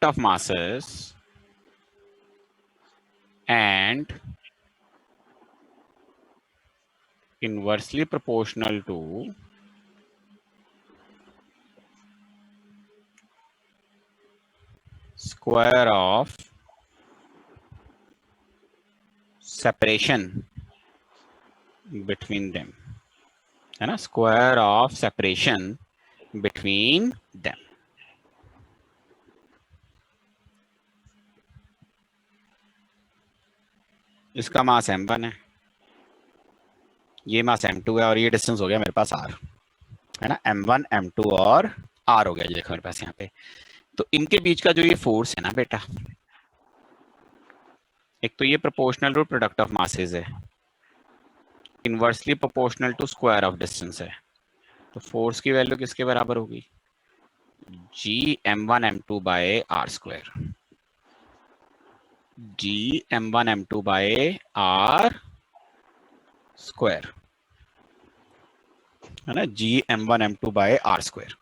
of masses and inversely proportional to square of separation between them, है ना, square of separation between them. इसका मास m1 है, ये मास m2 है और ये डिस्टेंस हो गया मेरे पास r, है ना, m1 m2 और r हो गया, देखो मेरे पास यहाँ पे. तो इनके बीच का जो ये फोर्स है ना बेटा, एक तो ये proportional to product of masses है, inversely proportional to square of distance है. तो फोर्स की वैल्यू किसके बराबर होगी, G m1 m2 by r square, G m1 m2 by r square, है ना, जी m1 m2 by r square.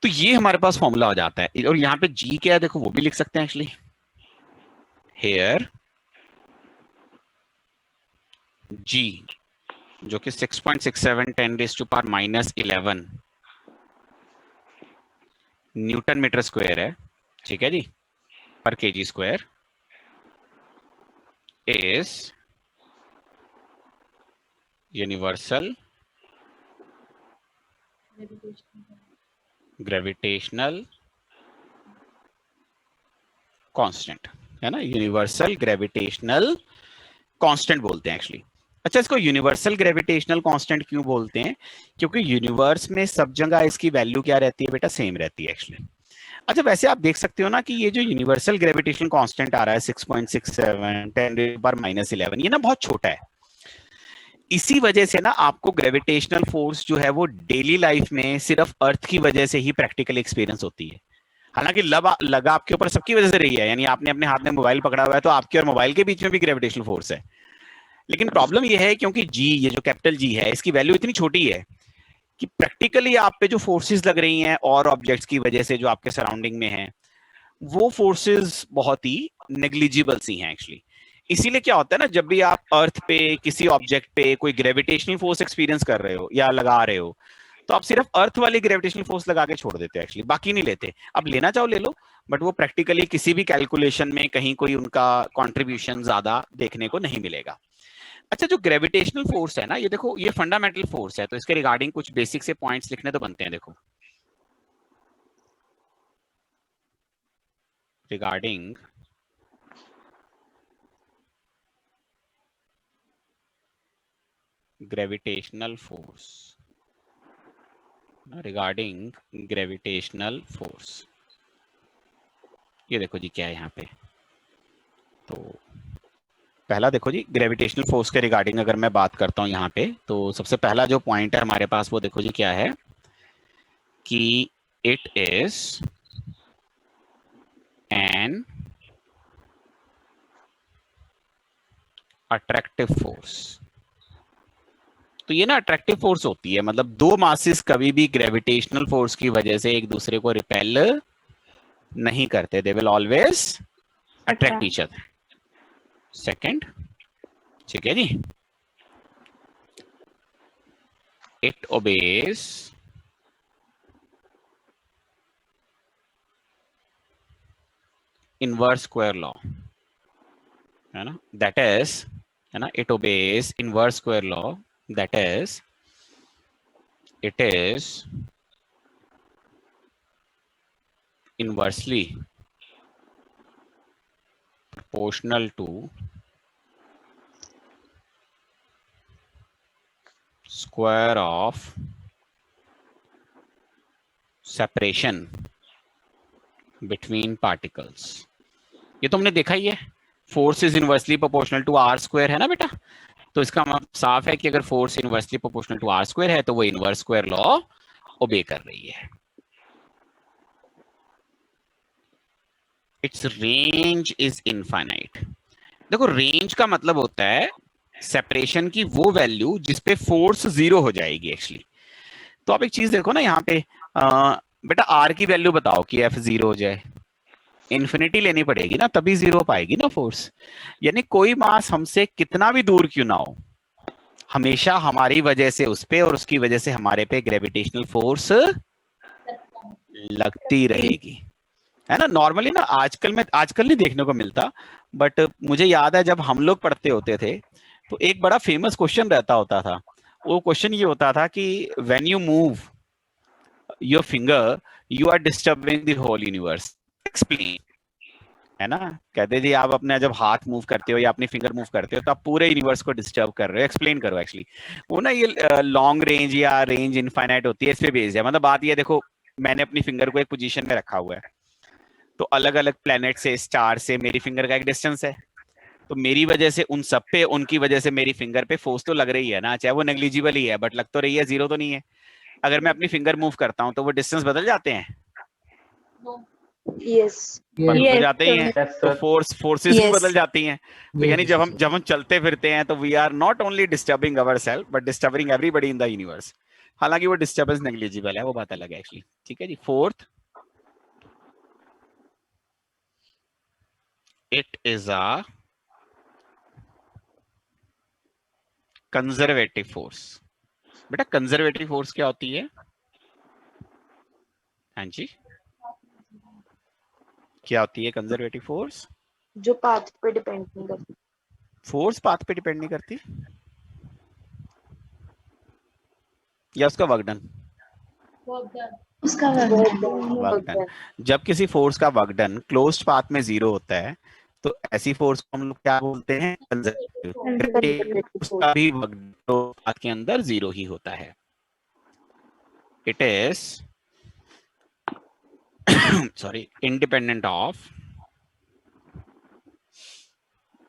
तो ये हमारे पास फॉर्मूला हो जाता है. और यहाँ पे g क्या है देखो, वो भी लिख सकते हैं एक्चुअली. हेयर g जो कि 6.67 10⁻⁻11 न्यूटन मीटर स्क्वायर है, ठीक है जी, पर kg square, is universal gravitational constant, है ना, यूनिवर्सल ग्रेविटेशनल कांस्टेंट बोलते हैं एक्चुअली. अच्छा, इसको यूनिवर्सल ग्रेविटेशनल कांस्टेंट क्यों बोलते हैं, क्योंकि यूनिवर्स में सब जगह इसकी वैल्यू क्या रहती है बेटा, सेम रहती है एक्चुअली. अच्छा, वैसे आप देख सकते हो ना कि ये जो यूनिवर्सल ग्रेविटेशनल कांस्टेंट आ रहा है 6.67 10⁻⁻11, ये ना बहुत छोटा है. इसी वजह से ना आपको ग्रेविटेशनल फोर्स जो है वो डेली लाइफ में सिर्फ अर्थ की वजह से ही प्रैक्टिकल एक्सपीरियंस होती है. हालांकि लगा आपके ऊपर सबकी वजह से रही है, यानी आपने अपने हाथ में मोबाइल पकड़ा हुआ है तो आपके और मोबाइल के बीच में भी ग्रेविटेशनल फोर्स है. लेकिन प्रॉब्लम यह है क्योंकि जी, ये जो कैपिटल जी है, इसकी वैल्यू इतनी छोटी है कि प्रैक्टिकली आप पे जो फोर्सेस लग रही हैं और ऑब्जेक्ट्स की वजह से जो आपके सराउंडिंग में है, वो फोर्सेस बहुत ही नेग्लिजिबल सी हैं एक्चुअली. इसीलिए क्या होता है ना, जब भी आप अर्थ पे किसी ऑब्जेक्ट पे कोई ग्रेविटेशनल फोर्स एक्सपीरियंस कर रहे हो या लगा रहे हो, तो आप सिर्फ अर्थ वाली ग्रेविटेशनल फोर्स लगा के छोड़ देते हो एक्चुअली, बाकी नहीं लेते. अब लेना चाहो ले लो, बट वो प्रैक्टिकली किसी भी कैलकुलेशन में कहीं कोई उनका कॉन्ट्रीब्यूशन ज्यादा देखने को नहीं मिलेगा. अच्छा, जो ग्रेविटेशनल फोर्स है ना, ये देखो, ये फंडामेंटल फोर्स है, तो इसके रिगार्डिंग कुछ बेसिक से पॉइंट्स लिखने तो बनते हैं. देखो, regarding gravitational force, regarding gravitational force, ये देखो जी क्या है यहाँ पे. तो पहला देखो जी, ग्रेविटेशनल फोर्स के रिगार्डिंग अगर मैं बात करता हूँ यहाँ पे, तो सबसे पहला जो पॉइंट है हमारे पास वो देखो जी क्या है कि it is an attractive force. तो ये ना अट्रैक्टिव फोर्स होती है, मतलब दो मासेस कभी भी ग्रेविटेशनल फोर्स की वजह से एक दूसरे को रिपेल नहीं करते, they will always attract each other. Second, ठीक है जी, it obeys inverse square law, है ना, दैट इज, है ना, it obeys inverse square law, that is, it is inversely proportional to square of separation between particles. ये तो हमने देखा ही है, force is inversely proportional to r square, है ना बेटा. तो इसका मतलब साफ है कि अगर force inversely proportional to r square है तो वो इनवर्स स्क्वायर लॉ ओबे कर रही है. It's range is infinite. देखो, रेंज का मतलब होता है सेपरेशन की वो वैल्यू जिसपे फोर्स जीरो हो जाएगी एक्चुअली. तो आप एक चीज देखो ना यहाँ पे, बेटा आर की वैल्यू बताओ कि एफ जीरो हो जाए. इन्फिनिटी लेनी पड़ेगी ना, तभी जीरो पाएगी ना फोर्स। यानी कोई मास हमसे कितना भी दूर क्यों ना हो, हमेशा हमारी वजह से उस पे और उसकी वजह से हमारे पे ग्रेविटेशनल फोर्स लगती रहेगी, है ना। नॉर्मली ना आजकल नहीं देखने को मिलता, बट मुझे याद है जब हम लोग पढ़ते होते थे तो एक बड़ा फेमस क्वेश्चन रहता होता था। वो क्वेश्चन ये होता था कि when you move your finger you are disturbing the whole universe, explain. है ना, कहते जी आप अपने जब हाथ मूव करते हो या अपनी फिंगर मूव करते हो तो आप पूरे यूनिवर्स को डिस्टर्ब कर रहे हो, एक्सप्लेन करो एक्चुअली। वो ना ये लॉन्ग रेंज या रेंज इनफाइनाइट होती है, इस पे बेस्ड है। मतलब बात ये देखो, मैंने अपनी फिंगर को एक पोजीशन में रखा हुआ है, तो अलग अलग प्लेनेट से, स्टार से मेरी फिंगर का एक डिस्टेंस है, तो मेरी वजह से उन सब पे, उनकी वजह से मेरी फिंगर पे फोर्स तो लग रही है ना, चाहे वो नेग्लिजिबल ही है, बट लग तो रही है, जीरो तो नहीं है। अगर मैं अपनी फिंगर मूव करता हूँ तो वो डिस्टेंस बदल जाते हैं, यस बदल तो जाते ही हैं। Yes, तो sir. फोर्सेस भी Yes. बदल जाती हैं। तो यानी Yes, जब हम चलते फिरते हैं तो we are not only disturbing our self but disturbing everybody in the universe. हालांकि वो डिस्टर्बेंस नेग्लिजिबल है, वो बात अलग है एक्चुअली। ठीक है जी। Fourth, it is a conservative force. बेटा कंजर्वेटिव फोर्स क्या होती है? हाँ जी, क्या होती है कंजर्वेटिव फोर्स? जो पाथ पे डिपेंड नहीं करती। फोर्स पाथ पे डिपेंड नहीं करती, या उसका वर्क डन? उसका वर्क डन। जब किसी फोर्स का वर्क डन क्लोज्ड पाथ में जीरो होता है तो ऐसी फोर्स को हम लोग क्या बोलते हैं? कंजर्वेटिव। उसका भी वर्क पाथ के अंदर जीरो ही होता है। It is sorry independent of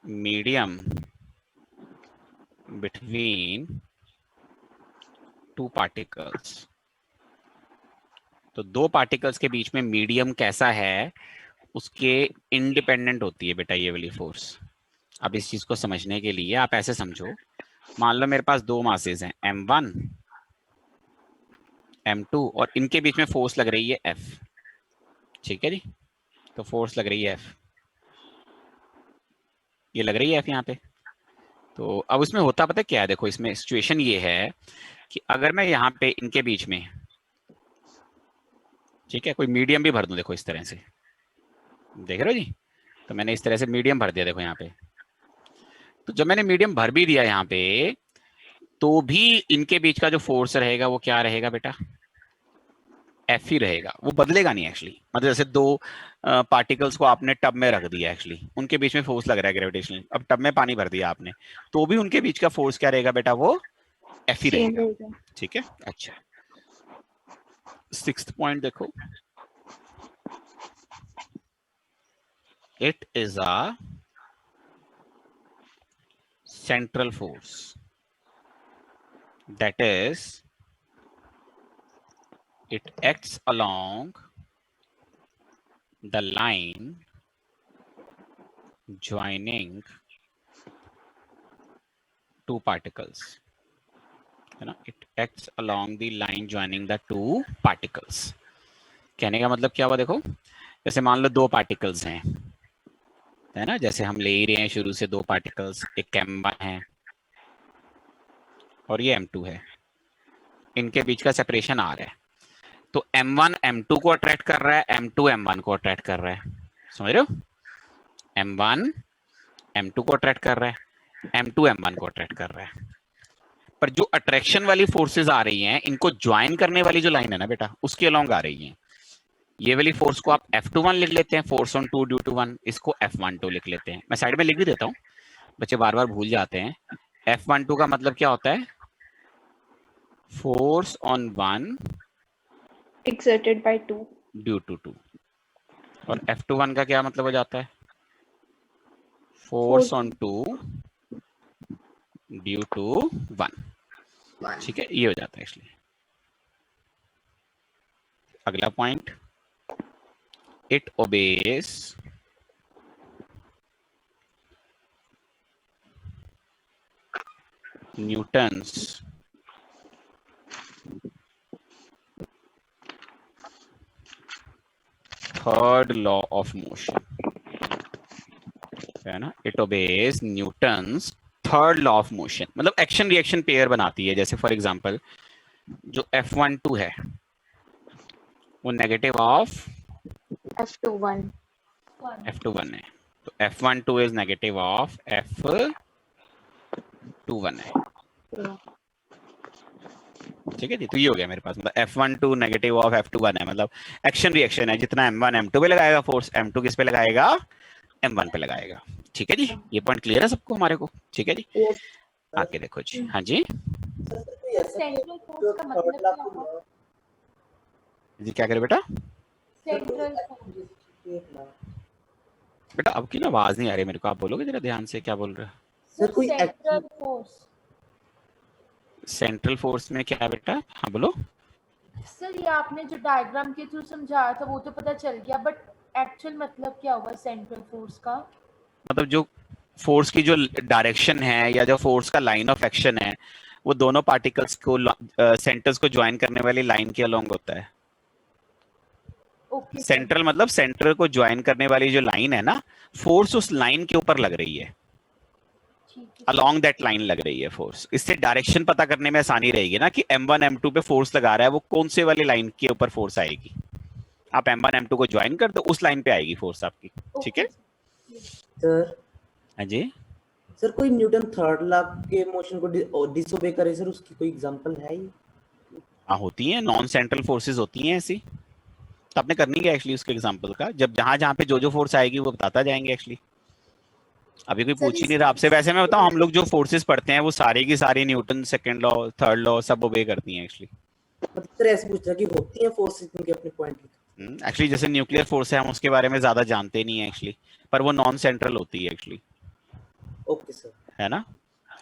medium between two particles. तो दो पार्टिकल्स के बीच में मीडियम कैसा है उसके इंडिपेंडेंट होती है बेटा ये वाली फोर्स। अब इस चीज को समझने के लिए आप ऐसे समझो, मान लो मेरे पास दो मासेस हैं m1 m2 और इनके बीच में फोर्स लग रही है F। ठीक है जी, तो फोर्स लग रही है F, ये लग रही है F यहाँ पे। तो अब इसमें होता पता क्या है, देखो इसमें सिचुएशन ये है कि अगर मैं यहाँ पे इनके बीच में, ठीक है, कोई मीडियम भी भर दूं, देखो इस तरह से, देख रहे हो जी, तो मैंने इस तरह से मीडियम भर दिया, देखो यहाँ पे। तो जब मैंने मीडियम भर भी दिया यहाँ पे, तो भी इनके बीच का जो फोर्स रहेगा वो क्या रहेगा बेटा? एफ ही रहेगा, वो बदलेगा नहीं एक्चुअली। मतलब जैसे दो पार्टिकल्स को आपने टब में रख दिया, एक्चुअली उनके बीच में फोर्स लग रहा है ग्रेविटेशनल, अब टब में पानी भर दिया आपने, तो भी उनके बीच का फोर्स क्या रहेगा बेटा? वो एफ ही रहेगा। ठीक है, अच्छा। सिक्स्थ पॉइंट देखो, it is a central force, that is it acts along the line joining two particles, है ना। it acts along the line joining the two particles। कहने का मतलब क्या हुआ देखो, जैसे मान लो दो पार्टिकल्स हैं, है ना, जैसे हम ले ही रहे हैं शुरू से दो पार्टिकल्स, एक m1 है और ये m2 है, इनके बीच का सेपरेशन आ रहा है, तो m1 m2 को अट्रैक्ट कर रहा है, m2 m1 को अट्रैक्ट कर रहा है, समझ रहे हो? m1 m2 को अट्रैक्ट कर रहा है, m2 m1 को अट्रैक्ट कर रहा है। पर जो अट्रैक्शन वाली फोर्सेस आ रही हैं, इनको ज्वाइन करने वाली जो लाइन है ना बेटा, उसके अलोंग आ रही हैं। ये वाली फोर्स को आप F21 लिख लेते हैं, force on two due to one, इसको F12 लिख लेते हैं। मैं साइड में लिख भी देता हूँ, बच्चे बार बार भूल जाते हैं। F12 का मतलब क्या होता है? Force on one exerted by 2 due to two. और F21 का क्या मतलब हो जाता है? Force on two due to one. ठीक है, ये हो जाता है एक्चुअली। अगला point, it obeys Newton's third law of motion, है ना, it obeys Newton's third law of motion, मतलब एक्शन रिएक्शन पेयर बनाती है। जैसे फॉर एग्जांपल जो F12 है वो नेगेटिव ऑफ F21 F21 है, तो F12 is negative of F21 है, ठीक है जी। तो ये हो गया मेरे पास, मतलब F12 नेगेटिव ऑफ F21 है, मतलब एक्शन रिएक्शन है, जितना M1 M2 पे लगाएगा फोर्स, M2 किस पे लगाएगा, M1 पे लगाएगा। ठीक है जी, ये पॉइंट क्लियर है सबको हमारे को, ठीक है जी। Yes, sir. आगे देखो जी, हाँ जी सर कोई ऐसा सेंट्रल जो फोर्स का थर्ड मतलब लॉ क्या होगा? जी, क्या करे बेटा? सेंट्रल फोर्स बेटा आपकी ना आवाज नहीं आ रही मेरे को, आप बोलोगे जरा ध्यान से, क्या बोल रहे हो? सर कोई सेंट्रल फोर्स। सेंट्रल फोर्स में क्या बेटा? हाँ बोलो। सर ये आपने जो डायग्राम के थ्रू समझाया था वो तो पता चल गया, बट एक्चुअल मतलब क्या हुआ सेंट्रल फोर्स का? मतलब जो फोर्स की जो डायरेक्शन है या जो फोर्स का लाइन ऑफ एक्शन है वो दोनों पार्टिकल्स को सेंटर्स को ज्वाइन करने वाली लाइन के अलोंग होता है। Okay sir. सेंट्रल मतलब सेंटर को ज्वाइन करने वाली जो लाइन है ना, फोर्स उस लाइन के ऊपर लग रही है, ठीक है। अलोंग दैट लाइन लग रही है फोर्स। इससे डायरेक्शन पता करने में आसानी रहेगी ना कि M1 M2 पे फोर्स लगा रहा है, वो कौन से वाली लाइन के ऊपर फोर्स आएगी। आप M1 M2 को ज्वाइन कर दो, उस लाइन पे आएगी फोर्स आपकी, ठीक है। सर हाँ जी, सर कोई न्यूटन थर्ड लॉ के मोशन को डिसोबे करे सर, उसकी कोई एग्जांपल है ये? हाँ होती है, नॉन सेंट्रल फोर्सेस होती हैं ऐसी। तो आपने करनी है एक्चुअली उसके एग्जांपल का, जब जहां जहां पे जो फोर्स आएगी वो बताता जाएंगे एक्चुअली। अभी कोई पूछ ही नहीं रहा आपसे। वैसे मैं बताऊं, हम लोग जो फोर्सेस पढ़ते हैं वो सारे की सारी Newton second law third law सब ओबे करती हैं एक्चुअली। मतलब सर ऐसे पूछ रहा कि होती है फोर्सेस इनके अपने पॉइंट पे? एक्चुअली जैसे न्यूक्लियर फोर्स है हम उसके बारे में ज्यादा जानते नहीं है एक्चुअली, पर वो नॉन सेंट्रल होती है एक्चुअली, ओके सर। है ना।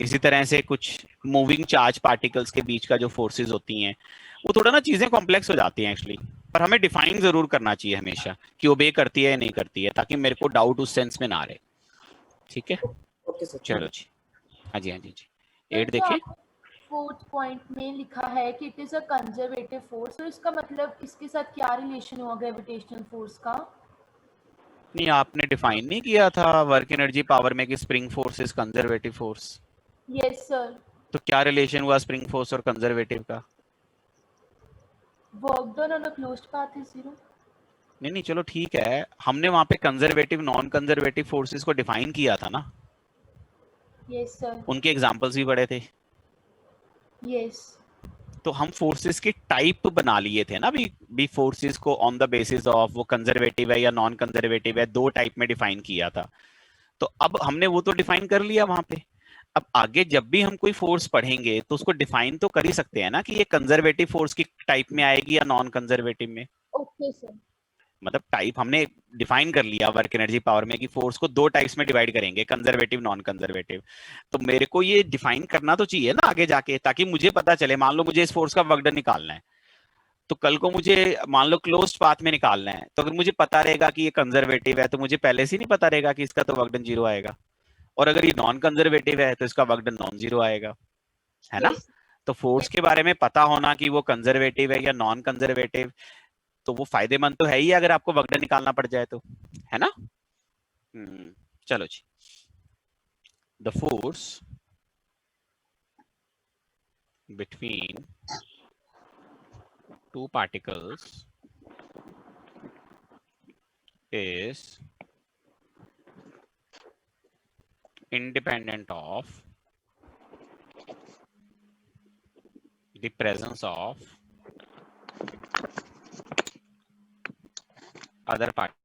इसी तरह से कुछ मूविंग चार्ज पार्टिकल्स के बीच का जो फोर्सेस होती हैं वो थोड़ा ना चीजें कॉम्प्लेक्स हो जाती हैं एक्चुअली, पर हमें डिफाइन जरूर करना चाहिए हमेशा कि ओबे करती है या नहीं करती है, ताकि मेरे को डाउट उस सेंस में ना रहे, ठीक है। Okay sir. चलो जी, हाँ जी, हाँ जी जी। सर 8 जो देखें। फोर्थ पॉइंट में लिखा है कि it is a conservative force, तो इसका मतलब इसके साथ क्या रिलेशन हुआ ग्रेविटेशनल फोर्स का? नहीं, आपने डिफाइन नहीं किया था वर्क एनर्जी पावर में कि spring force is conservative force. Yes sir. तो क्या रिलेशन हुआ स्प्रिंग फोर्स और कंजर्वेटिव का? Work done on a closed path is 0। नहीं नहीं, चलो ठीक है, हमने वहां पे कंजर्वेटिव नॉन कंजर्वेटिव फोर्सेस को डिफाइन किया था ना, यस सर। उनके एग्जांपल्स भी बड़े थे। यस। तो हम फोर्सेस के टाइप बना लिए थे ना भी फोर्सेस को ऑन द बेसिस ऑफ वो कंजर्वेटिव है या नॉन कंजर्वेटिव है, दो टाइप में डिफाइन किया था। तो अब हमने वो तो डिफाइन कर लिया वहां पे। अब आगे जब भी हम कोई फोर्स पढ़ेंगे तो उसको डिफाइन तो कर ही सकते हैं ना कि ये कंजर्वेटिव फोर्स की टाइप में आएगी या नॉन कंजर्वेटिव में। Okay sir. मतलब टाइप हमने डिफाइन कर लिया वर्क एनर्जी पावर में कि फोर्स को दो टाइप्स में डिवाइड करेंगे, कंजर्वेटिव नॉन कंजर्वेटिव। तो मेरे को ये डिफाइन करना तो चाहिए ना आगे जाके, ताकि मुझे पता चले। मान लो मुझे इस फोर्स का वर्क डन निकालना है, तो कल को मुझे मान लो क्लोज्ड पाथ में निकालना है, तो अगर मुझे पता रहेगा कि ये कंजर्वेटिव है तो मुझे पहले से नहीं पता रहेगा कि इसका तो वर्क डन 0 आएगा, और अगर ये नॉन कंजर्वेटिव है तो इसका वर्क डन नॉन 0 आएगा, है ना। यस। तो फोर्स के बारे में पता होना कि वो कंजर्वेटिव है या नॉन कंजर्वेटिव, तो वो फायदेमंद तो है ही अगर आपको वर्क डन निकालना पड़ जाए तो, है ना। चलो जी, the force between two particles is independent of the presence of other particles.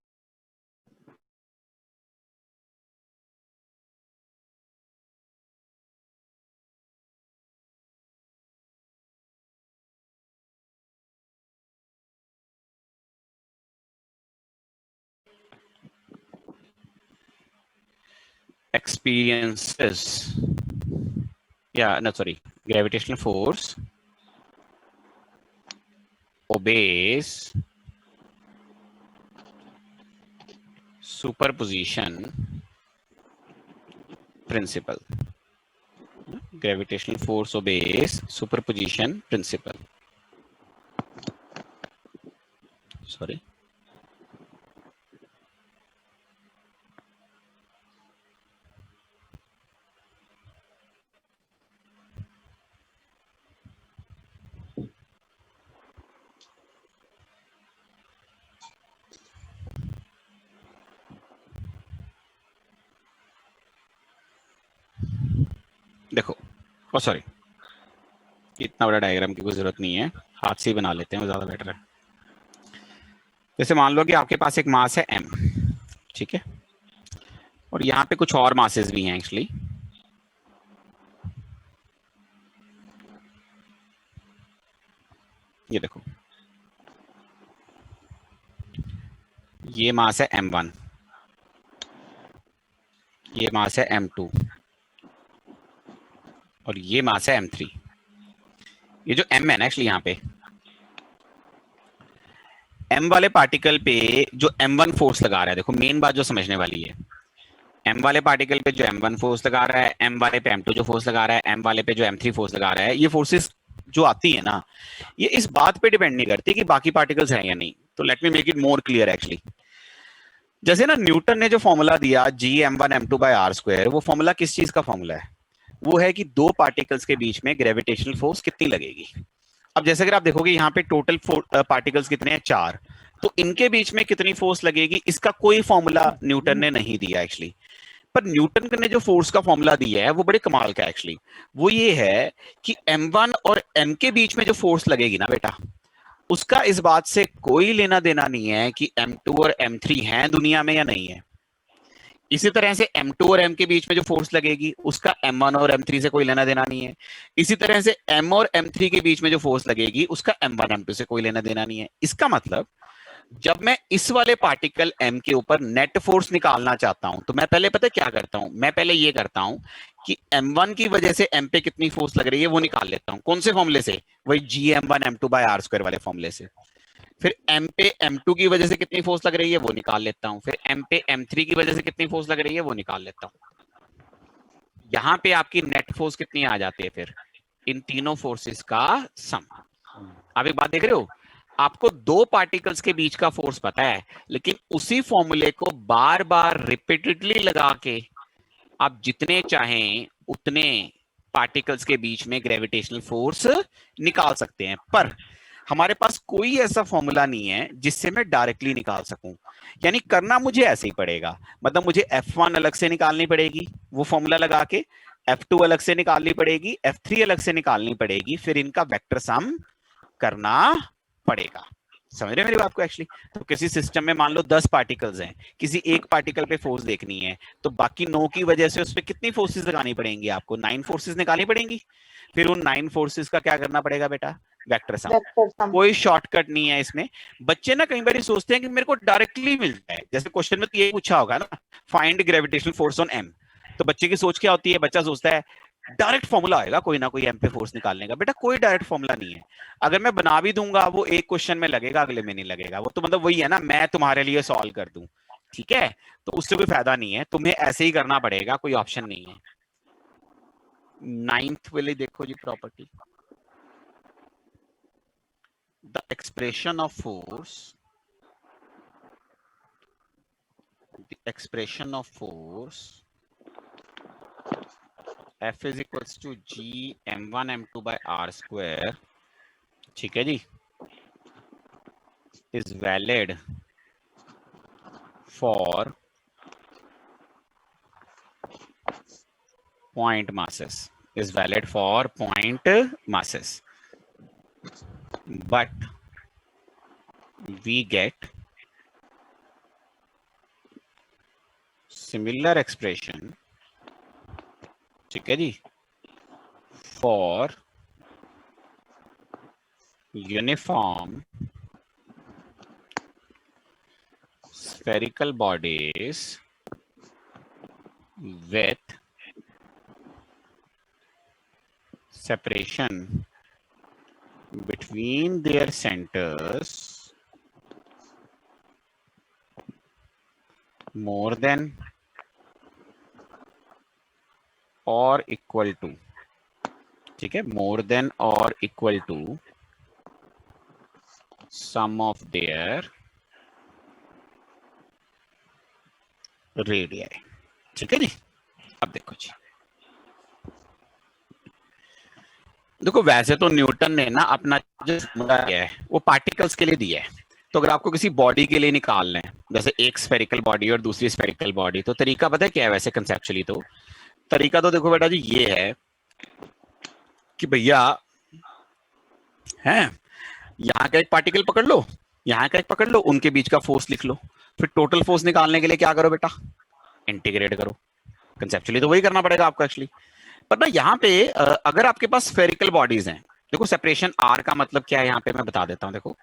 Experiences, yeah, no, sorry, gravitational force obeys superposition principle. Gravitational force obeys superposition principle. Sorry. देखो, ओ सॉरी, इतना बड़ा डायग्राम की कोई जरूरत नहीं है, हाथ से ही बना लेते हैं, वो ज्यादा बेटर है। जैसे मान लो कि आपके पास एक मास है m, ठीक है, और यहाँ पे कुछ और मासेस भी हैं एक्चुअली। ये देखो, ये मास है m1, ये मास है m2 और ये मास है m3। ये जो m है ना एक्चुअली यहाँ पे m वाले पार्टिकल पे जो m1 फोर्स लगा रहा है, देखो मेन बात जो समझने वाली है, m वाले पार्टिकल पे जो m1 फोर्स लगा रहा है, m वाले पे m2 जो फोर्स लगा रहा है, m वाले पे जो m3 फोर्स लगा रहा है, ये फोर्सेस जो आती है ना, ये इस बात पे डिपेंड नहीं करती कि बाकी पार्टिकल्स हैं या नहीं। तो let me make it more clear actually. जैसे ना न्यूटन ने जो फॉर्मूला दिया Gm1m2/r², वो फॉर्मूला किस चीज का फॉर्मूला है? वो है कि दो पार्टिकल्स के बीच में ग्रेविटेशनल फोर्स कितनी लगेगी। अब जैसे अगर आप देखोगे यहाँ पे टोटल पार्टिकल्स कितने हैं, 4, तो इनके बीच में कितनी फोर्स लगेगी, इसका कोई फॉर्मूला न्यूटन ने नहीं दिया एक्चुअली। पर न्यूटन ने जो फोर्स का फॉर्मूला दिया है वो बड़े कमाल का एक्चुअली। वो ये है कि m1 और m के बीच में जो फोर्स लगेगी ना बेटा, उसका इस बात से कोई लेना देना नहीं है कि m2 और m3 हैं दुनिया में या नहीं है। इसी तरह से m2 और m के बीच में जो फोर्स लगेगी उसका m1 और m3 से कोई लेना देना नहीं है। इसी तरह से m और m3 के बीच में जो फोर्स लगेगी उसका m1 m2 से कोई लेना देना नहीं है। इसका मतलब जब मैं इस वाले पार्टिकल m के ऊपर नेट फोर्स निकालना चाहता हूं तो मैं पहले पता क्या करता हूं, मैं पहले ये करता हूं कि m1 की वजह से m पे कितनी फोर्स लग रही है वो निकाल लेता हूं। कौन से फॉर्मूले से? वही Gm1m2/r² वाले फॉर्मूले से। फिर m पे m2 की वजह से कितनी फोर्स लग रही है वो निकाल लेता हूं। फिर m पे m3 की वजह से कितनी फोर्स लग रही है वो निकाल लेता हूं। यहां पे आपकी नेट फोर्स कितनी आ जाती है? फिर इन तीनों फोर्सेस का सम। आप एक बात देख रहे हो, आपको दो पार्टिकल्स के बीच का फोर्स पता है, लेकिन उसी फॉर्मूले को बार बार रिपीटेडली लगा के आप जितने चाहें उतने पार्टिकल्स के बीच में ग्रेविटेशनल फोर्स निकाल सकते हैं। पर हमारे पास कोई ऐसा फॉर्मूला नहीं है जिससे मैं डायरेक्टली निकाल सकूं। यानी करना मुझे ऐसे ही पड़ेगा, मतलब मुझे F1 अलग से निकालनी पड़ेगी वो फॉर्मूला लगा के, F2 अलग से निकालनी पड़ेगी, F3 अलग से निकालनी पड़ेगी, फिर इनका वेक्टर सम करना पड़ेगा। समझ रहे हैं मेरी बात को एक्चुअली? तो किसी सिस्टम में मान लो 10 पार्टिकल्स हैं, किसी एक पार्टिकल पे फोर्स देखनी है तो बाकी 9 की वजह से उस पर कितनी फोर्सेस लगानी पड़ेंगी? आपको 9 फोर्सेस निकालनी पड़ेंगी। फिर उन 9 फोर्सेस का क्या करना पड़ेगा बेटा? Vector sum. कोई शॉर्टकट नहीं है इसमें। बच्चे ना कई बार सोचते हैं कि मेरे को डायरेक्टली मिल जाए, जैसे क्वेश्चन में तो ये पूछा होगा ना, find gravitational force on m, तो बच्चे की सोच क्या होती है? बच्चा सोचता है डायरेक्ट फॉर्मूला आएगा कोई ना कोई m पे फोर्स निकालने का। बेटा कोई डायरेक्ट फॉर्मूला नहीं है। अगर मैं बना भी दूंगा वो एक क्वेश्चन में लगेगा, अगले में नहीं लगेगा। वो तो मतलब वही है ना, मैं तुम्हारे लिए सॉल्व कर दूं, ठीक है, तो उससे कोई फायदा नहीं है, तुम्हें ऐसे ही करना पड़ेगा, कोई ऑप्शन नहीं है। 9th वाले देखो जी, property, the expression of force, the expression of force F is equals to Gm1m2/r², ठीक है जी, is valid for point masses, is valid for point masses, but we get similar expression, ठीक है जी, for uniform spherical bodies with separation between their centers more than or equal to, ठीक है, more than or equal to sum of their radii, ठीक है जी। अब देखो जी, देखो वैसे तो न्यूटन ने ना अपना जो फॉर्मूला दिया है वो पार्टिकल्स के लिए दिया है। तो अगर आपको किसी बॉडी के लिए निकालना है, जैसे एक स्फेरिकल बॉडी और दूसरी स्फेरिकल बॉडी, तो तरीका पता है क्या है वैसे कंसेप्चुअली? तो तरीका तो देखो बेटा जी ये है कि भैया है यहाँ का एक पार्टिकल पकड़ लो, यहाँ का एक पकड़ लो, उनके बीच का फोर्स लिख लो, फिर टोटल फोर्स निकालने के लिए क्या करो बेटा, इंटीग्रेट करो। कंसेप्चुअली तो वही करना पड़ेगा आपको एक्चुअली। पर ना यहाँ पे अगर आपके पास स्फेरिकल बॉडीज हैं, देखो सेपरेशन आर का मतलब क्या है यहाँ पे मैं बता देता हूँ। देखो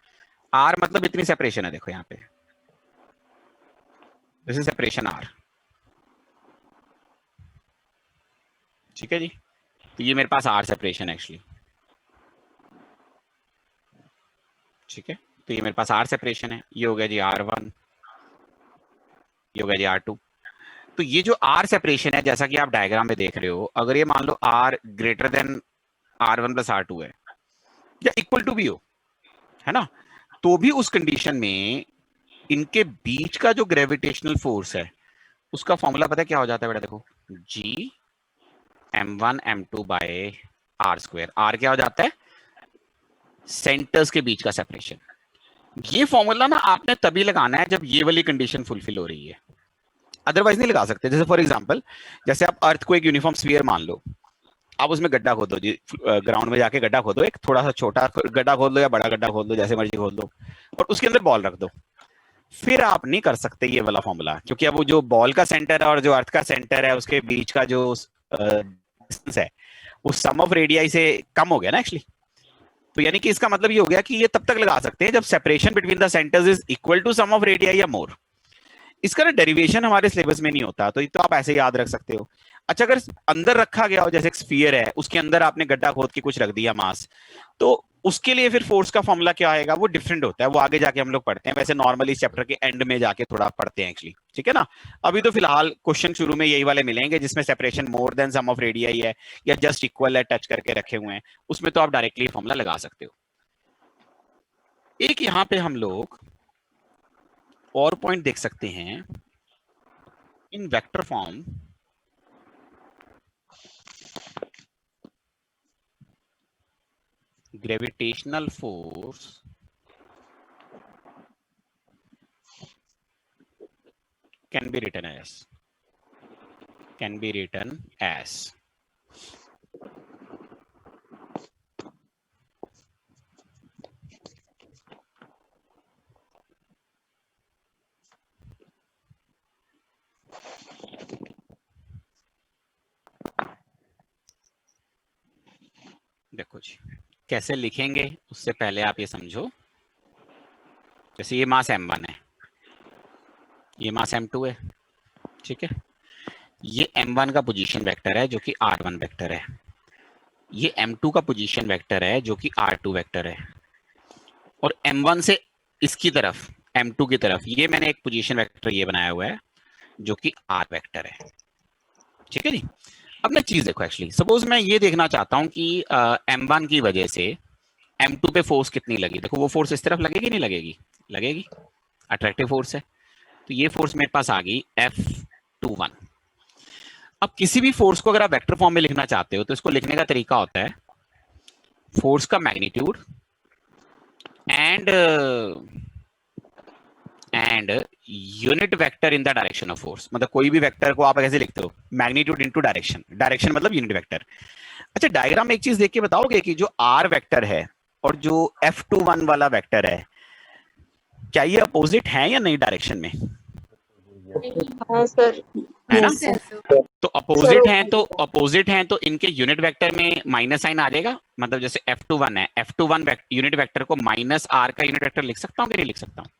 आर मतलब इतनी सेपरेशन है, देखो यहाँ पे दिस इज सेपरेशन आर, ठीक है जी। तो ये मेरे पास आर सेपरेशन है एक्चुअली, ठीक है। तो ये मेरे पास आर सेपरेशन है, ये हो गया जी R1, ये हो गया जी R2। तो ये जो आर सेपरेशन है जैसा कि आप डायग्राम में देख रहे हो, अगर ये मान लो r greater than R1 plus R2 है या इक्वल टू भी हो, है ना, तो भी उस कंडीशन में इनके बीच का जो ग्रेविटेशनल फोर्स है उसका फॉर्मूला पता है क्या हो जाता है बेटा, देखो G m1 m2 by r square. R क्या हो जाता है, सेंटर्स के बीच का सेपरेशन। ये फॉर्मूला ना आपने तभी लगाना है जब ये वाली कंडीशन फुलफिल हो रही है, अदरवाइज नहीं लगा सकते। जैसे फॉर एग्जांपल, जैसे आप अर्थ को एक यूनिफॉर्म स्फीयर मान लो, आप उसमें गड्ढा खोद दो जी, ग्राउंड में जाके गड्ढा खोदो, एक थोड़ा सा छोटा गड्ढा खोद लो या बड़ा गड्ढा खोद लो, जैसे मर्जी खोद लो, और उसके अंदर बॉल रख दो। फिर आप नहीं कर सकते ये वाला फॉर्मूला, क्योंकि अब वो जो बॉल का सेंटर है और जो अर्थ का सेंटर है उसके बीच का जो डिस्टेंस है वो सम ऑफ रेडियाई से कम हो गया ना एक्चुअली। तो यानी कि इसका मतलब ये हो गया कि ये तब तक लगा सकते हैं जब separation between the centres is equal to sum of radii या मोर। इसका ना डेरिवेशन हमारे सिलेबस में नहीं होता, तो ये तो आप ऐसे याद रख सकते हो। अच्छा, अगर अंदर रखा गया हो, जैसे एक स्फीयर है उसके अंदर आपने गड्ढा खोद के कुछ रख दिया मास, तो उसके लिए फिर फोर्स का फॉर्मूला क्या आएगा, वो डिफरेंट होता है, वो आगे जाके हम लोग पढ़ते हैं। वैसे नॉर्मली चैप्टर के एंड में जाके थोड़ा पढ़ते हैं एक्चुअली, ठीक है ना। अभी तो फिलहाल क्वेश्चन शुरू में यही वाले मिलेंगे जिसमें separation more than sum of radii है या जस्ट इक्वल है, टच करके रखे हुए हैं, उसमें तो आप डायरेक्टली फॉर्मूला लगा सकते हो। एक यहाँ पे हम लोग और पॉइंट देख सकते हैं in vector form, gravitational force can be written as देखो जी कैसे लिखेंगे, उससे पहले आप ये समझो, जैसे ये मास m1 है, ये मास m2 है, ठीक है। ये m1 का पोजीशन वेक्टर है जो कि r1 वेक्टर है, ये m2 का पोजीशन वेक्टर है जो कि r2 वेक्टर है, और m1 से इसकी तरफ m2 की तरफ ये मैंने एक पोजीशन वेक्टर ये बनाया हुआ है जो कि r वेक्टर है, ठीक है जी। अब मैं चीज देखो, एक्चुअली सपोज मैं ये देखना चाहता हूं कि m1 की वजह से m2 पे फोर्स कितनी लगी। देखो वो फोर्स इस तरफ लगेगी नहीं लगेगी, लगेगी, अट्रैक्टिव फोर्स है। तो ये फोर्स मेरे पास आ गई F21। अब किसी भी फोर्स को अगर आप वेक्टर फॉर्म में लिखना चाहते हो तो इसको लिखने का तरीका होता है फोर्स का magnitude and unit vector in the direction of force. मतलब कोई भी वेक्टर को आप कैसे लिखते हो, मैग्नीट्यूड इनटू डायरेक्शन, डायरेक्शन मतलब यूनिट वेक्टर। अच्छा, डायग्राम में एक चीज देख के बताओगे कि जो आर वेक्टर है और जो F21 वाला वेक्टर है, क्या ये अपोजिट है या नहीं डायरेक्शन में? हाँ सर, है ना, सर तो अपोजिट हैं तो इनके यूनिट वेक्टर में माइनस साइन आ जाएगा। मतलब जैसे F21 है, F21 यूनिट वेक्टर को माइनस आर का यूनिट वेक्टर लिख सकता हूँ कि नहीं लिख सकता हूँ?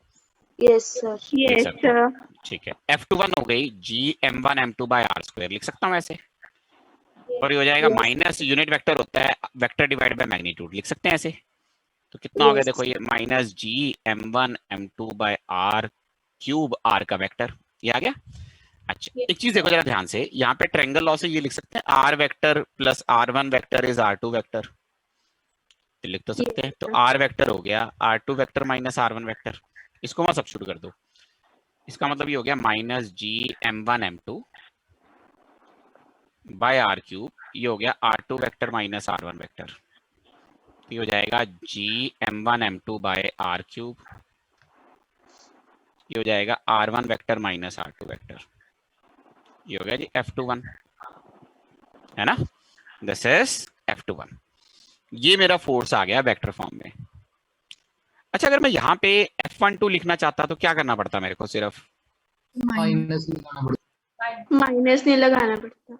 यस सर, लिख सकता हूँ, ठीक है। F21 हो गई Gm1 m2 by r square, लिख सकता हूँ ऐसे, और ये हो जाएगा माइनस यूनिट वेक्टर होता है वेक्टर डिवाइड बाय मैग्नीट्यूड, लिख सकते हैं ऐसे। तो कितना हो गया, देखो ये minus Gm1 m2 by r cube, r का वेक्टर ये आ गया। अच्छा, एक चीज देखो जरा ध्यान से, यहाँ पे ट्रायंगल लॉ से ये लिख सकते हैं r vector plus r1 vector is r2 vector, लिख तो सकते हैं। तो r वेक्टर हो गया r2 vector minus r1 vector, इसको वहां सब्स्टिट्यूट कर दो। इसका मतलब ये हो गया minus Gm1 m2 by r cube, ये हो गया r2 vector minus r1 vector, ये हो जाएगा Gm1 m2 by r cube, ये हो जाएगा r1 vector minus r2 vector, ये हो गया जी F21, है ना, दिस इज F21। ये मेरा फोर्स आ गया वेक्टर फॉर्म में। अच्छा, अगर मैं यहाँ पे F12 लिखना चाहता तो क्या करना पड़ता मेरे को? सिर्फ माइनस लगाना पड़ेगा। माइनस नहीं लगाना पड़ता।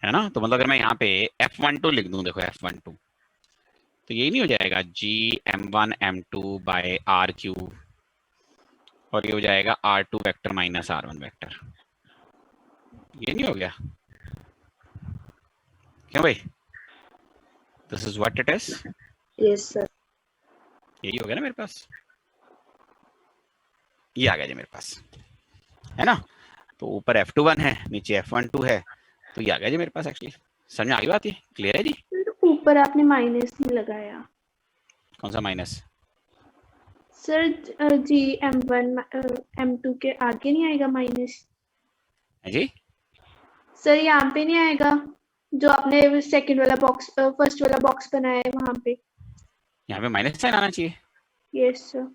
है ना, तो मतलब अगर मैं यहाँ पे F12 लिख दूं, देखो F12 तो यही नहीं हो जाएगा GM1 M2 बाय RQ, और ये हो जाएगा R2 vector minus R1 vector. ये नहीं हो गया क्यों भाई? This is what it is. Yes sir. यही हो गया ना मेरे पास, ये आ गया जी मेरे पास, है ना। तो ऊपर F21 है, नीचे F12 है, तो ये आ गया जी मेरे पास। एक्चुअली समझ में आ गई बात? ये क्लियर है जी? ऊपर आपने माइनस नहीं लगाया कौन सा माइनस? सर। जी M1 M2 के आगे नहीं आएगा माइनस है जी? सर? यहाँ पे नहीं आएगा जो आपने सेकंड वाला बॉक्स फर्स्ट वाला बॉक्स बनाया है वहाँ पे। यहाँ पे माइनस साइन आना चाहिए। Yes sir.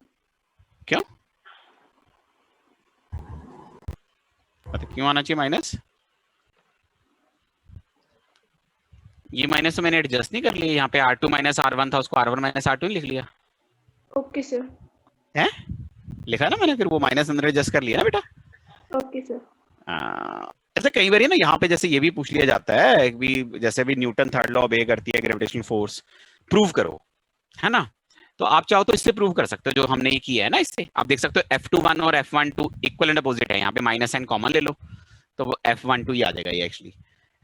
क्यों? मतलब क्यों आना चाहिए माइनस? ये माइनस तो मैंने एडजस्ट नहीं कर लिया, यहाँ पे R2 माइनस R1 था, उसको R1 माइनस R2 लिख लिया ओके सर। है, लिखा ना मैंने, फिर वो माइनस अंदर एडजस्ट कर लिया ना बेटा। Okay sir. ऐसे कई बार ना यहाँ पे जैसे ये भी पूछ लिया जाता है भी, जैसे भी न्यूटन थर्ड लॉ ओबे करती है ग्रेविटेशनल फोर्स, प्रूव करो, है ना। तो आप चाहो तो इससे प्रूव कर सकते हो, जो हमने ये किया है ना, इससे आप देख सकते हो F21 और F12 इक्वल एंड अपोजिट है, यहाँ पे माइनस साइन कॉमन ले लो तो वो F12 ही आ जाएगा ये एक्चुअली,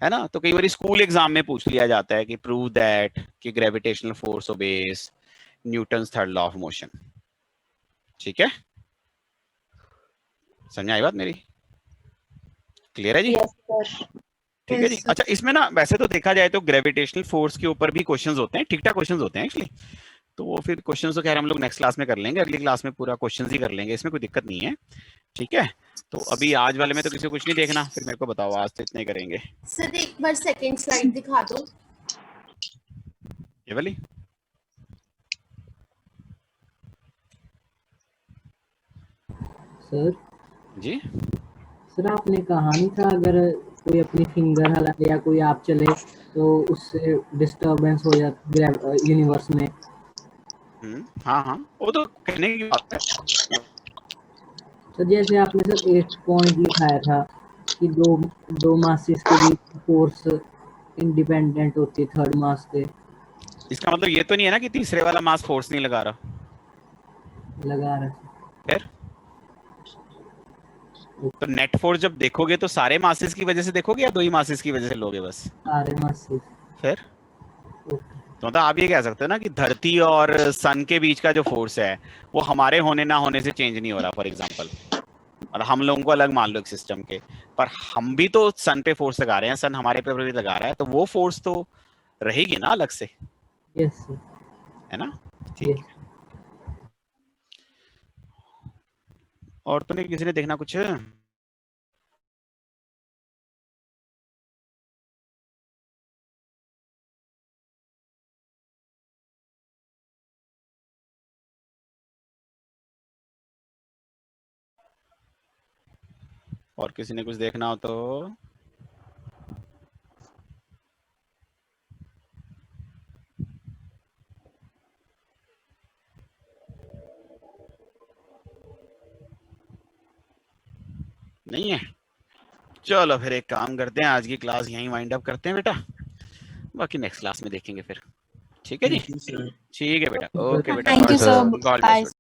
है ना। तो कई बार स्कूल एग्जाम में पूछ लिया जाता है कि प्रूव दैट कि gravitational force obeys Newton's third law of motion. ठीक है, समझ आई बात मेरी? क्लियर है जी? Yes sir. ठीक है जी। अच्छा, इसमें ना वैसे तो देखा जाए तो ग्रेविटेशनल फोर्स के ऊपर भी क्वेश्चंस होते हैं, ठीक ठाक क्वेश्चंस होते हैं एक्चुअली। तो वो फिर क्वेश्चंस तो खैर हम लोग नेक्स्ट क्लास में कर लेंगे, अगली क्लास में पूरा क्वेश्चंस ही कर लेंगे, इसमें कोई दिक्कत नहीं है। ठीक है, तो अभी आज वाले में तो किसी को कुछ नहीं देखना, फिर मेरे को बताओ, आज तो इतना ही करेंगे। सर एक बार सेकंड स्लाइड दिखा दो। ये वाली सर जी? सर आपने कहा नहीं था अगर कोई अपनी फिंगर हलाए या कोई आप चले तो उससे डिस्टरबेंस हो जाती है यूनिवर्स में। हाँ हाँ, वो तो कहने की बात है। सर जैसे आपने सर 8 पॉइंट लिखाया था कि दो मासेस के बीच फोर्स इंडिपेंडेंट होती है थर्ड मास से। इसका मतलब ये तो नहीं है ना कि तीसरे वाला मास फोर्स नहीं लगा रहा? लगा रहा है। फिर तो नेट फोर्स जब देखोगे तो सारे मासेस की वजह से देखोगे या दो ही मासेस की वजह से लोगे बस? सारे मासेस। फिर तो मतलब आप ये कह सकते हो ना कि धरती और सन के बीच का जो फोर्स है वो हमारे होने ना होने से चेंज नहीं हो रहा। फॉर एग्जांपल, और हम लोगों को अलग मान लो एक सिस्टम के, पर हम भी तो सन पे फोर्स लगा रहे हैं, सन हमारे पे भी लगा रहा है, तो वो फोर्स तो रहेगी ना अलग से, यस सर। है ना। ठीक है, और तो नहीं किसी ने देखना कुछ? और किसी ने कुछ देखना हो तो? नहीं है? चलो फिर एक काम करते हैं, आज की क्लास यहीं वाइंड अप करते हैं बेटा, बाकी नेक्स्ट क्लास में देखेंगे फिर। ठीक है जी? ठीक है बेटा, ओके बेटा, Thank you, sir. God Bye. Bless.